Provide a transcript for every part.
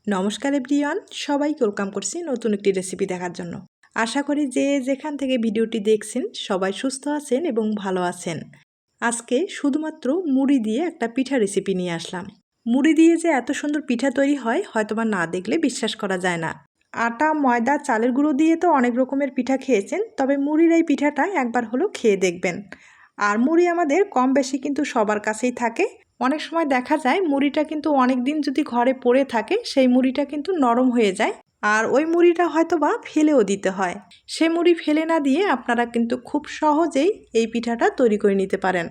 নমস্কার এভরিওয়ান, সবাইকে ওয়েলকাম করছি নতুন একটি রেসিপি দেখার জন্য। আশা করি যে যেখান থেকে ভিডিওটি দেখছেন সবাই সুস্থ আছেন এবং ভালো আছেন। আজকে শুধুমাত্র মুড়ি দিয়ে একটা পিঠা রেসিপি নিয়ে আসলাম। মুড়ি দিয়ে যে এত সুন্দর পিঠা তৈরি হয় হয়তোবা না দেখলে বিশ্বাস করা যায় না। আটা, ময়দা, চালের গুঁড়ো দিয়ে তো অনেক রকমের পিঠা খেয়েছেন, তবে মুড়ির এই পিঠাটা একবার হলেও খেয়ে দেখবেন। আর মুড়ি আমাদের কম বেশি কিন্তু সবার কাছেই থাকে। অনেক সময় দেখা যায় মুড়িটা কিন্তু অনেক দিন যদি ঘরে পড়ে থাকে সেই মুড়িটা কিন্তু নরম হয়ে যায়, আর ওই মুড়িটা হয়তো বা ফেলেও দিতে হয়। সে মুড়ি ফেলে না দিয়ে আপনারা কিন্তু খুব সহজেই এই পিঠাটা তৈরি করে নিতে পারেন।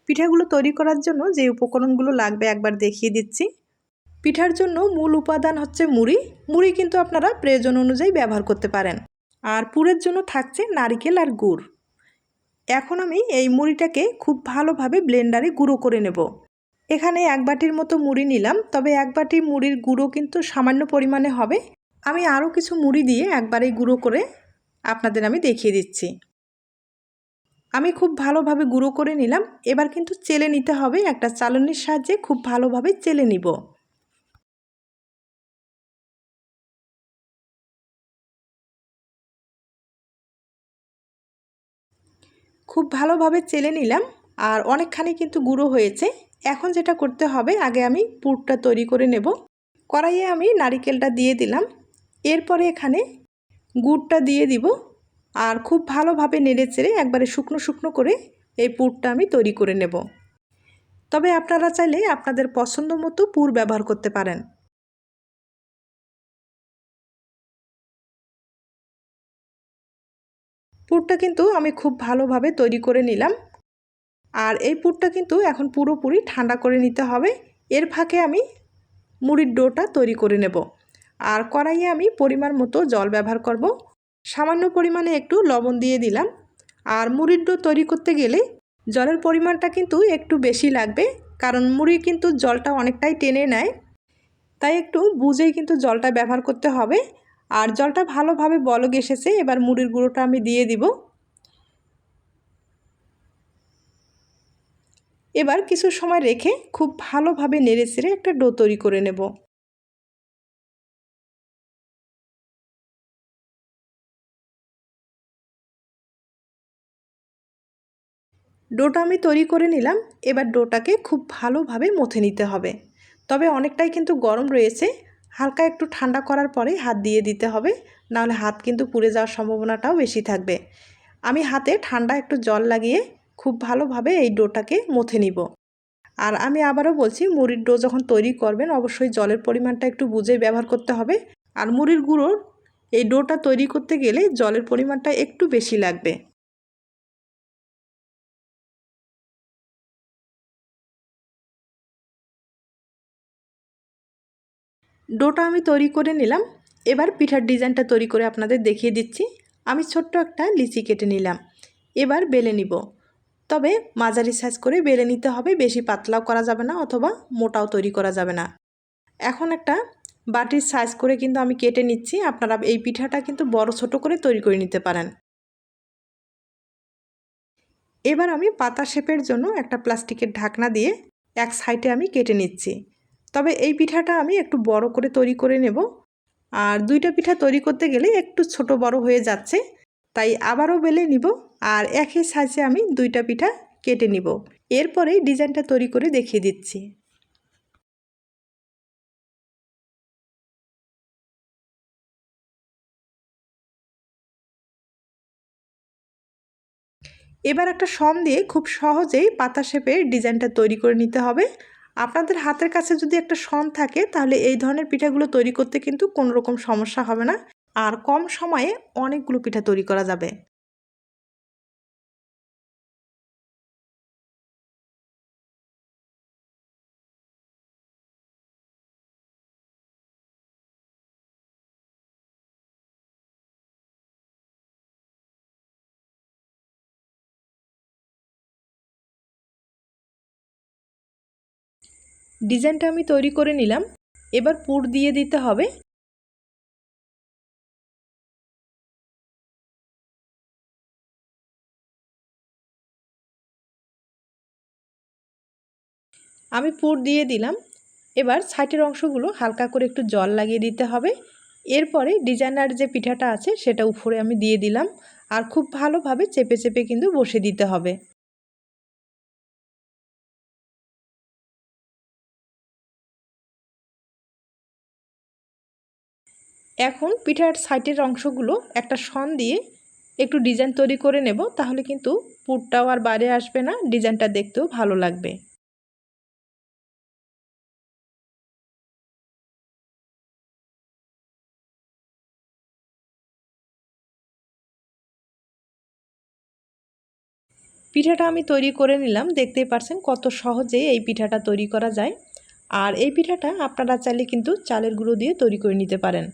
পিঠাগুলো তৈরি করার জন্য যে উপকরণগুলো লাগবে একবার দেখিয়ে দিচ্ছি। পিঠার জন্য মূল উপাদান হচ্ছে মুড়ি। মুড়ি কিন্তু আপনারা প্রয়োজন অনুযায়ী ব্যবহার করতে পারেন। আর পুরের জন্য থাকছে নারকেল আর গুড়। এখন আমি এই মুড়িটাকে খুব ভালোভাবে ব্লেন্ডারে গুঁড়ো করে নেব। এখানে এক বাটির মতো মুড়ি নিলাম, তবে এক বাটি মুড়ির গুঁড়ো কিন্তু সামান্য পরিমাণে হবে। আমি আরও কিছু মুড়ি দিয়ে একবারেই গুঁড়ো করে আপনাদের আমি দেখিয়ে দিচ্ছি। আমি খুব ভালোভাবে গুঁড়ো করে নিলাম। এবার কিন্তু চেলে নিতে হবে, একটা চালনির সাহায্যে খুব ভালোভাবে চেলে নিব। খুব ভালোভাবে চেলে নিলাম, আর অনেকখানি কিন্তু গুঁড়ো হয়েছে। এখন যেটা করতে হবে, আগে আমি পুরটা তৈরি করে নেব। কড়াইয়ে আমি নারকেলটা দিয়ে দিলাম, এরপরে এখানে গুড়টা দিয়ে দিব, আর খুব ভালোভাবে নেড়েচেড়ে একবারে শুকনো শুকনো করে এই পুরটা আমি তৈরি করে নেব। তবে আপনারা চাইলে আপনাদের পছন্দ মতো পুর ব্যবহার করতে পারেন। পুরটা কিন্তু আমি খুব ভালোভাবে তৈরি করে নিলাম, আর এই পুরটা কিন্তু এখন পুরোপুরি ঠান্ডা করে নিতে হবে। এর ফাঁকে আমি মুড়ির ডোটা তৈরি করে নেব। আর কড়াইয়ে আমি পরিমাণ মতো জল ব্যবহার করব। সামান্য পরিমাণে একটু লবণ দিয়ে দিলাম। আর মুড়ির ডো তৈরি করতে গেলে জলের পরিমাণটা কিন্তু একটু বেশি লাগবে, কারণ মুড়ি কিন্তু জলটা অনেকটাই টেনে নেয়। তাই একটু বুঝেই কিন্তু জলটা ব্যবহার করতে হবে। আর জলটা ভালোভাবে বলক এসেছে, এবার মুড়ির গুঁড়োটা আমি দিয়ে দিব। এবার কিছু সময় রেখে খুব ভালোভাবে নেড়েচেড়ে একটা ডো তৈরি করে নেব। ডোটা আমি তৈরি করে নিলাম। এবার ডোটাকে খুব ভালোভাবে মথে নিতে হবে। তবে অনেকটাই কিন্তু গরম রয়েছে, হালকা একটু ঠান্ডা করার পরে হাত দিয়ে দিতে হবে, নাহলে হাত কিন্তু পুড়ে যাওয়ার সম্ভাবনাটাও বেশি থাকবে। আমি হাতে ঠান্ডা একটু জল লাগিয়ে খুব ভালোভাবে এই ডোটাকে মথে নিব। আর আমি আবারও বলছি, মুড়ির ডো যখন তৈরি করবেন অবশ্যই জলের পরিমাণটা একটু বুঝে ব্যবহার করতে হবে। আর মুড়ির গুঁড়োর এই ডোটা তৈরি করতে গেলে জলের পরিমাণটা একটু বেশি লাগবে। ডোটা আমি তৈরি করে নিলাম। এবার পিঠার ডিজাইনটা তৈরি করে আপনাদের দেখিয়ে দিচ্ছি। আমি ছোট্ট একটা লিচি কেটে নিলাম। এবার বেলে নিব, তবে মাঝারি সাইজ করে বেলে নিতে হবে, বেশি পাতলাও করা যাবে না অথবা মোটাও তৈরি করা যাবে না। এখন একটা বাটির সাইজ করে কিন্তু আমি কেটে নিচ্ছি। আপনারা এই পিঠাটা কিন্তু বড় ছোট করে তৈরি করে নিতে পারেন। এবার আমি পাতা শেপের জন্য একটা প্লাস্টিকের ঢাকনা দিয়ে এক সাইডে আমি কেটে নিচ্ছি। তবে এই পিঠাটা আমি একটু বড় করে তৈরি করে নেব। আর দুইটা পিঠা তৈরি করতে গেলে একটু ছোট বড় হয়ে যাচ্ছে, তাই আবারও বেলে নিব। আর একই সাইজে আমি দুইটা পিঠা কেটে নিব। এরপরেই ডিজাইনটা তৈরি করে দেখিয়ে দিচ্ছি। এবার একটা শন দিয়ে খুব সহজেই পাতা শেপের ডিজাইনটা তৈরি করে নিতে হবে। আপনাদের হাতের কাছে যদি একটা শন থাকে তাহলে এই ধরনের পিঠাগুলো তৈরি করতে কিন্তু কোনো রকম সমস্যা হবে না, আর কম সময়ে অনেকগুলো পিঠা তৈরি করা যাবে। ডিজাইনটা আমি তৈরি করে নিলাম। এবার পুর দিয়ে দিতে হবে। আমি পুর দিয়ে দিলাম। এবার সাইডের অংশগুলো হালকা করে একটু জল লাগিয়ে দিতে হবে। এরপরে ডিজাইনার যে পিঠাটা আছে সেটা উপরে আমি দিয়ে দিলাম, আর খুব ভালোভাবে চেপে চেপে কিন্তু বসে দিতে হবে। এখন পিঠার সাইডের অংশগুলো একটা শন দিয়ে একটু ডিজাইন তৈরি করে নেব, তাহলে কিন্তু পুরটাও আর বাইরে আসবে না, ডিজাইনটা দেখতেও ভালো লাগবে। পিঠাটা আমি তৈরি করে নিলাম, দেখতেই পারছেন কত সহজে এই পিঠাটা তৈরি করা যায়। আর এই পিঠাটা আপনারা চাইলে কিন্তু চালের গুঁড়ো দিয়ে তৈরি করে নিতে পারেন।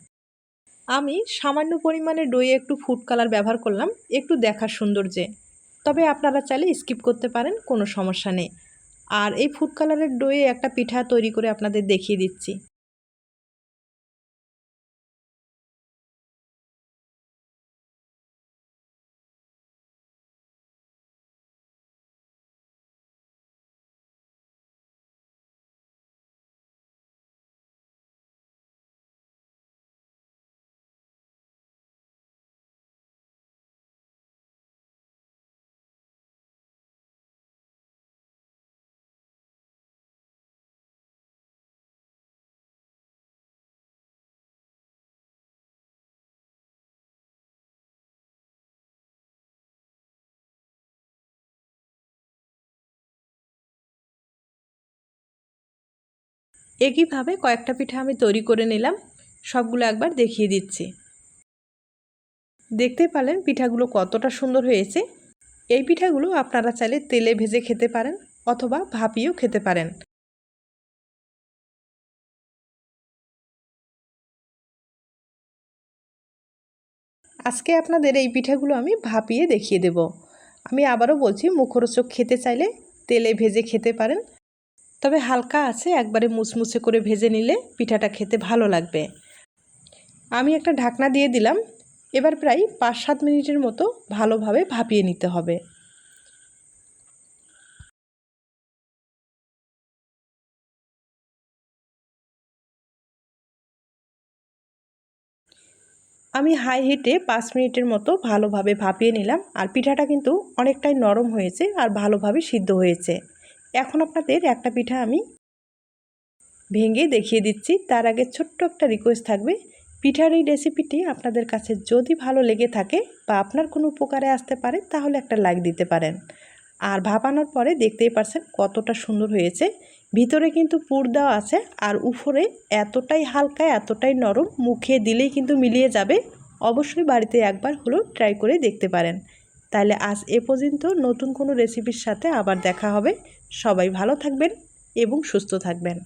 আমি সামান্য পরিমাণে দইয়ে একটু ফুড কালার ব্যবহার করলাম একটু দেখার সৌন্দর্যে, তবে আপনারা চাইলে স্কিপ করতে পারেন, কোনো সমস্যা নেই। আর এই ফুড কালারের দইয়ে একটা পিঠা তৈরি করে আপনাদের দেখিয়ে দিচ্ছি। একইভাবে কয়েকটা পিঠা আমি তৈরি করে নিলাম, সবগুলো একবার দেখিয়ে দিচ্ছি। দেখতে পারলেন পিঠাগুলো কতটা সুন্দর হয়েছে। এই পিঠাগুলো আপনারা চাইলে তেলে ভেজে খেতে পারেন অথবা ভাপিয়েও খেতে পারেন। আজকে আপনাদের এই পিঠাগুলো আমি ভাপিয়ে দেখিয়ে দেব। আমি আবারও বলছি, মুখরোচক খেতে চাইলে তেলে ভেজে খেতে পারেন, তবে হালকা আছে একবারে মুচমুচে করে ভেজে নিলে পিঠাটা খেতে ভালো লাগবে। আমি একটা ঢাকনা দিয়ে দিলাম, এবার প্রায় 5-7 মিনিটের মতো ভালোভাবে ভাপিয়ে নিতে হবে। আমি হাই হিটে 5 মিনিটের মতো ভালোভাবে ভাপিয়ে নিলাম, আর পিঠাটা কিন্তু অনেকটাই নরম হয়েছে আর ভালোভাবে সিদ্ধ হয়েছে। এখন আপনাদের একটা পিঠা আমি ভেঙে দেখিয়ে দিচ্ছি। তার আগে ছোট্ট একটা রিকোয়েস্ট থাকবে, পিঠার এই রেসিপিটি আপনাদের কাছে যদি ভালো লেগে থাকে বা আপনার কোনো উপকারে আসতে পারে তাহলে একটা লাইক দিতে পারেন। আর ভাপানোর পরে দেখতেই পারছেন কতটা সুন্দর হয়েছে, ভিতরে কিন্তু পুর দেওয়া আছে আর উপরে এতটাই হালকা এতটাই নরম, মুখে দিলেই কিন্তু মিলিয়ে যাবে। অবশ্যই বাড়িতে একবার হলেও ট্রাই করে দেখতে পারেন। তাহলে আজ এ পর্যন্ত, নতুন কোনো রেসিপির সাথে আবার দেখা হবে। সবাই ভালো থাকবেন এবং সুস্থ থাকবেন।